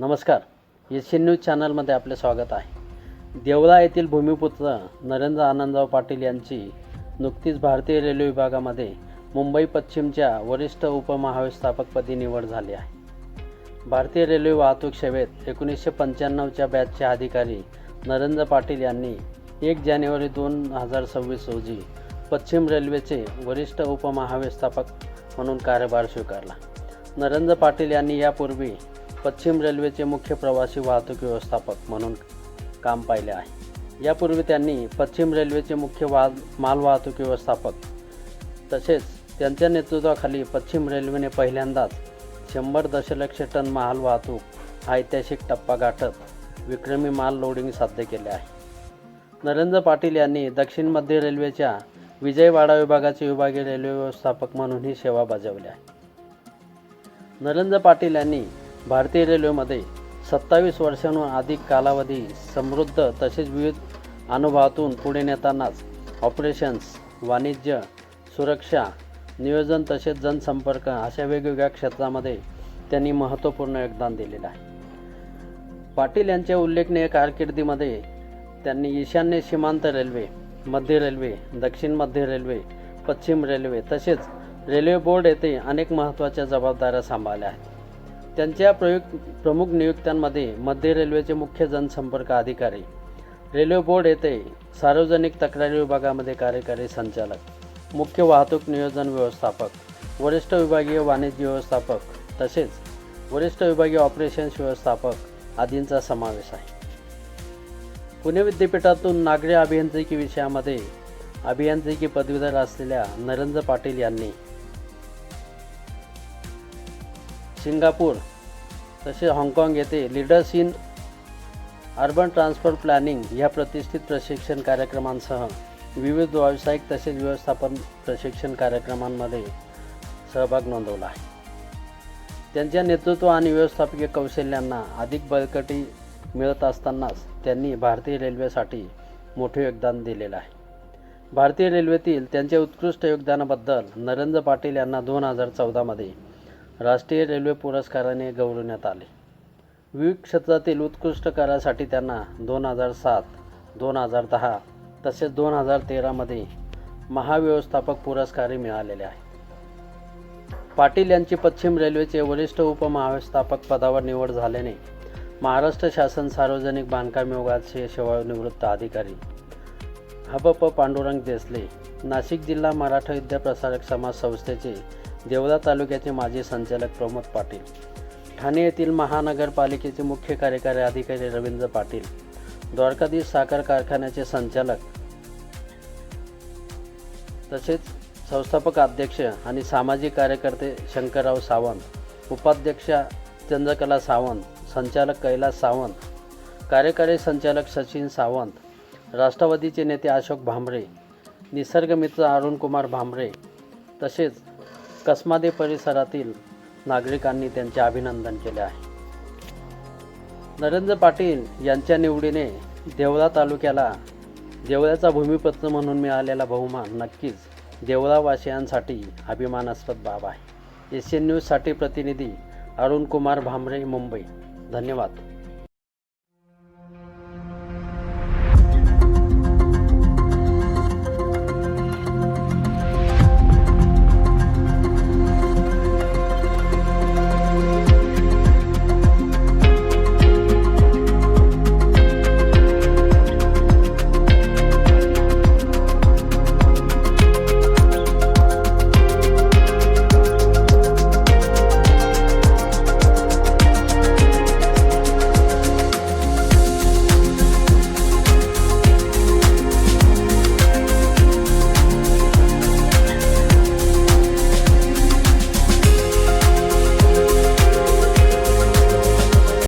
नमस्कार. Asian news चॅनलमध्ये आपले स्वागत आहे. देवळा येथील भूमिपुत्र नरेंद्र आनंदराव पाटील यांची नुकतीच भारतीय रेल्वे विभागामध्ये मुंबई पश्चिमच्या वरिष्ठ उपमहाव्यवस्थापकपदी निवड झाली आहे. भारतीय रेल्वे वाहतूक सेवेत 1995च्या बॅचचे अधिकारी नरेंद्र पाटील यांनी 1 जानेवारी 2026 रोजी पश्चिम रेल्वेचे वरिष्ठ उपमहाव्यवस्थापक म्हणून कार्यभार स्वीकारला. नरेंद्र पाटील यांनी यापूर्वी पश्चिम रेल्वेचे मुख्य प्रवासी वाहतूक व्यवस्थापक म्हणून काम पाहिले आहे. यापूर्वी त्यांनी पश्चिम रेल्वेचे मुख्य मालवाहतूक व्यवस्थापक तसेच त्यांच्या नेतृत्वाखाली पश्चिम रेल्वेने पहिल्यांदाच 100 दशलक्ष टन माल वाहतूक हा ऐतिहासिक टप्पा गाठत विक्रमी माल लोडिंग साध्य केले आहे. नरेंद्र पाटील यांनी दक्षिण मध्य रेल्वेच्या विजयवाडा विभागाचे विभागीय रेल्वे व्यवस्थापक म्हणूनही सेवा बजावली आहे. नरेंद्र पाटील यांनी भारतीय रेल्वेमध्ये 27 वर्षांहून अधिक कालावधी समृद्ध तसेच विविध अनुभवातून पुढे नेतानाच ऑपरेशन्स, वाणिज्य, सुरक्षा, नियोजन तसेच जनसंपर्क अशा वेगवेगळ्या क्षेत्रामध्ये त्यांनी महत्त्वपूर्ण योगदान दिलेलं आहे. पाटील यांच्या उल्लेखनीय कारकिर्दीमध्ये त्यांनी ईशान्य सीमांत रेल्वे, मध्य रेल्वे, दक्षिण मध्य रेल्वे, पश्चिम रेल्वे तसेच रेल्वे बोर्ड येथे अनेक महत्त्वाच्या जबाबदाऱ्या सांभाळल्या आहेत. त्यांच्या प्रमुख नियुक्त्यांमध्ये मध्य रेल्वेचे मुख्य जनसंपर्क अधिकारी, रेल्वे बोर्ड येथे सार्वजनिक तक्रारी विभागामध्ये कार्यकारी संचालक, मुख्य वाहतूक नियोजन व्यवस्थापक, वरिष्ठ विभागीय वाणिज्य व्यवस्थापक तसेच वरिष्ठ विभागीय ऑपरेशन्स व्यवस्थापक आदींचा समावेश आहे. पुणे विद्यापीठातून नागरी अभियांत्रिकी विषयामध्ये अभियांत्रिकी पदवीधर असलेल्या नरेंद्र पाटील यांनी सिंगापूर तसेच हाँगकाँग येथे leaders in urban transfer planning ह्या प्रतिष्ठित प्रशिक्षण कार्यक्रमांसह विविध व्यावसायिक तसेच व्यवस्थापन प्रशिक्षण कार्यक्रमांमध्ये सहभाग नोंदवला आहे. त्यांच्या नेतृत्व आणि व्यवस्थापकीय कौशल्यांना अधिक बळकटी मिळत असतानाच त्यांनी भारतीय रेल्वेसाठी मोठे योगदान दिलेलं आहे. भारतीय रेल्वेतील त्यांच्या उत्कृष्ट योगदानाबद्दल नरेंद्र पाटील यांना 2014मध्ये राष्ट्रीय रेल्वे पुरस्काराने गौरवण्यात आले. विविध क्षेत्रातील उत्कृष्ट कार्यासाठी त्यांना 2007, 2010 तसेच 2013मध्ये महाव्यवस्थापक पुरस्कारही मिळालेले आहे. पाटील यांची पश्चिम रेल्वेचे वरिष्ठ उपमहाव्यवस्थापक पदावर निवड झाल्याने महाराष्ट्र शासन सार्वजनिक बांधकाम विभागाचे सेवानिवृत्त अधिकारी हबप पांडुरंग देसले, नाशिक जिल्हा मराठा विद्याप्रसारक समाज संस्थेचे देवळा तालुक्याचे माजी संचालक प्रमोद पाटील, ठाणे येथील महानगरपालिकेचे मुख्य कार्यकारी अधिकारी रवींद्र पाटील, द्वारकाधीश साखर कारखान्याचे संचालक तसेच संस्थापक अध्यक्ष आणि सामाजिक कार्यकर्ते शंकरराव सावंत, उपाध्यक्षा चंद्रकला सावंत, संचालक कैलास सावंत, कार्यकारी संचालक सचिन सावंत, राष्ट्रवादीचे नेते अशोक भामरे, निसर्गमित्र अरुण कुमार भामरे तसेच कसमादे परिसरातील नागरिकांनी त्यांचे अभिनंदन केले आहे. नरेंद्र पाटील यांच्या निवडीने देवळा तालुक्याला देवळाचा भूमिपुत्र म्हणून मिळालेला बहुमान नक्कीच देवळावासियांसाठी अभिमानास्पद बाब आहे. एशियन न्यूजसाठी प्रतिनिधी अरुण कुमार भामरे, मुंबई. धन्यवाद.